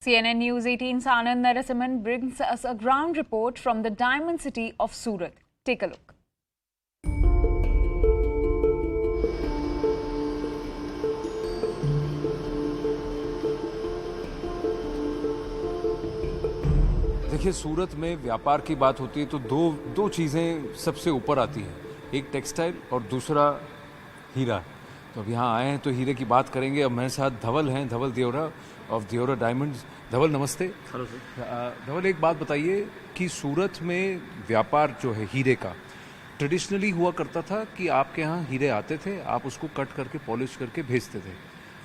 CNN News 18's Anand Narasimhan brings us a ground report from the diamond city of Surat. Take a look. देखिए, सूरत में व्यापार की बात होती है तो दो चीज़ें सबसे ऊपर आती हैं, एक टेक्सटाइल और दूसरा हीरा। तो अब यहाँ आए हैं तो हीरे की बात करेंगे। अब मेरे साथ धवल हैं, धवल देवरा ऑफ देवरा डायमंड्स। धवल नमस्ते। Hello sir. धवल, एक बात बताइए कि सूरत में व्यापार जो है हीरे का ट्रेडिशनली हुआ करता था कि आपके यहाँ हीरे आते थे, आप उसको कट करके पॉलिश करके भेजते थे।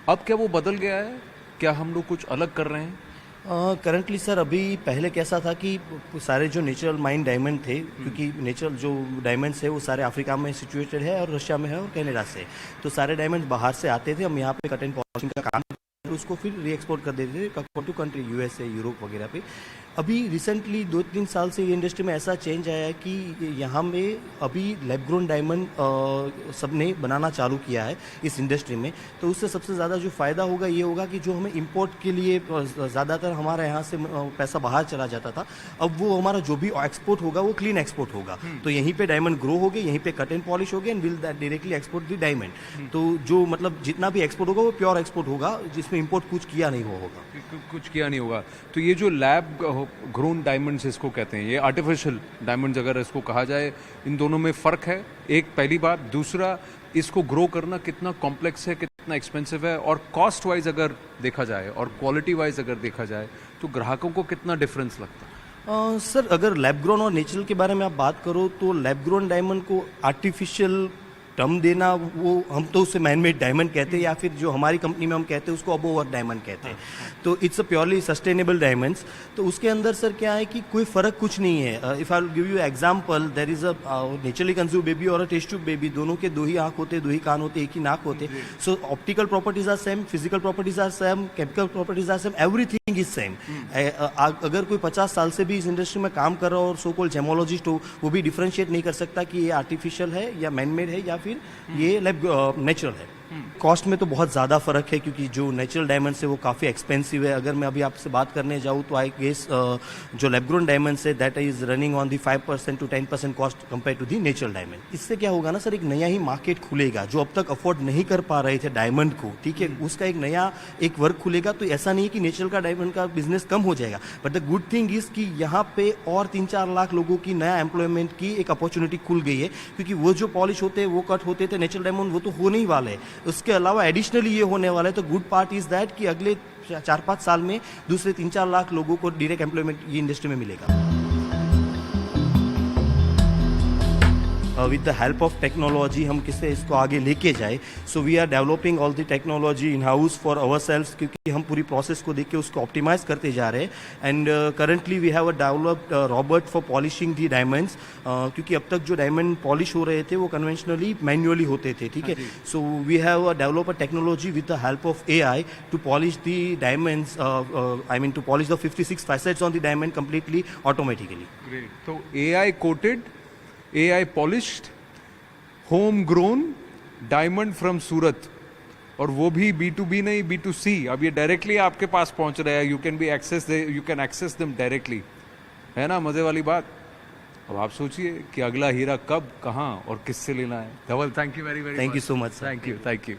अब क्या वो बदल गया है? क्या हम लोग कुछ अलग कर रहे हैं? करंटली सर, अभी पहले कैसा था कि सारे जो नेचुरल माइन डायमंड थे, क्योंकि नेचुरल जो डायमंड्स है वो सारे अफ्रीका में सिचुएटेड है और रशिया में है और कनाडा से, तो सारे डायमंड बाहर से आते थे। हम यहाँ पे कट एंड पॉलिशिंग का काम उसको फिर री एक्सपोर्ट कर देते थे टू कंट्री, यूएसए, यूरोप वगैरह पे। अभी रिसेंटली 2-3 साल से ये इंडस्ट्री में ऐसा चेंज आया है कि यहाँ में अभी लैब ग्रोन डायमंड सबने बनाना चालू किया है इस इंडस्ट्री में। तो उससे सबसे ज़्यादा जो फ़ायदा होगा ये होगा कि जो हमें इंपोर्ट के लिए ज़्यादातर हमारे यहाँ से पैसा बाहर चला जाता था, अब वो हमारा जो भी एक्सपोर्ट होगा वो क्लीन एक्सपोर्ट होगा। तो यहीं पे डायमंड ग्रो हो गए, यहीं पे कट एंड पॉलिश हो गए and will directly export the diamond. तो जो मतलब जितना भी एक्सपोर्ट होगा वो प्योर एक्सपोर्ट होगा, जिसमें इंपोर्ट कुछ किया नहीं होगा। कुछ किया नहीं होगा। तो ये जो लैब ग्रोन डायमंड्स इसको कहते हैं, ये आर्टिफिशियल डायमंड्स अगर इसको कहा जाए, इन दोनों में फ़र्क है? एक पहली बात। दूसरा, इसको ग्रो करना कितना कॉम्प्लेक्स है, कितना एक्सपेंसिव है, और कॉस्ट वाइज अगर देखा जाए और क्वालिटी वाइज अगर देखा जाए तो ग्राहकों को कितना डिफरेंस लगता है? सर, अगर लैब ग्रोन और नेचुरल के बारे में आप बात करो तो लैब ग्रोन डायमंड को आर्टिफिशियल टर्म देना, वो हम तो उसे मैनमेड डायमंड कहते हैं, या फिर जो हमारी कंपनी में हम कहते हैं उसको अबोव अर्थ डायमंड कहते हैं। तो it's a purely sustainable diamonds. तो उसके अंदर सर क्या है कि कोई फ़र्क कुछ नहीं है। If I give you example, there is a naturally consume baby और अ टेस्ट ट्यूब बेबी। दोनों के दो ही आँख होते, दो ही कान होते, एक ही नाक होते। So optical properties are same, physical properties are same, chemical properties are same, everything is same. अगर कोई 50 साल से भी इस इंडस्ट्री में काम कर रहा हो और सो कॉल्ड जेमोलॉजिस्ट हो, वो भी डिफ्रेंशिएट नहीं कर सकता कि ये आर्टिफिशियल है या मैनमेड है या फिर ये नेचुरल है। कॉस्ट में तो बहुत ज़्यादा फ़र्क है, क्योंकि जो नेचुरल डायमंड्स है वो काफ़ी एक्सपेंसिव है। अगर मैं अभी आपसे बात करने जाऊँ तो आई गेस जो लैब ग्रोन डायमंड्स है that is running on the 5% to 10% cost compare to the natural diamond. इससे क्या होगा ना सर, एक नया ही मार्केट खुलेगा। जो अब तक अफोर्ड नहीं कर पा रहे थे डायमंड को, ठीक है, उसका एक नया एक वर्क खुलेगा। तो ऐसा नहीं है कि नेचुरल का डायमंड का बिजनेस कम हो जाएगा, but the good thing is कि यहाँ पे और 3-4 लाख लोगों की नया एम्प्लॉयमेंट की एक अपॉर्चुनिटी खुल गई है। क्योंकि वो जो पॉलिश होते हैं, वो कट होते थे नेचुरल डायमंड, वो तो होने ही वाले हैं। उसके अलावा एडिशनली ये होने वाला है। तो गुड पार्ट इज दैट कि अगले 4-5 साल में दूसरे 3-4 लाख लोगों को डायरेक्ट एम्प्लॉयमेंट ये इंडस्ट्री में मिलेगा। With the help of technology हम किससे इसको आगे लेके जाए। So we are developing all the technology in house for our self, क्योंकि हम पूरी प्रोसेस को देख के उसको ऑप्टिमाइज करते जा रहे हैं। And currently we have a developed robot for polishing the diamonds, क्योंकि अब तक जो डायमंड पॉलिश हो रहे थे वो कन्वेंशनली मैन्युअली होते थे, ठीक है। So we have develop a technology with the help of AI to polish the diamonds, I mean to polish the 56 facets on the diamond completely automatically. Great. तो AI coated, AI polished, home grown diamond from Surat, और वो भी B2B नहीं, B2C। अब ये directly आपके पास पहुंच रहा है। You can access them directly, है ना? मजे वाली बात। अब आप सोचिए कि अगला हीरा कब, कहाँ और किससे लेना है। Dhaval, thank you very very. Thank you so much. Thank you.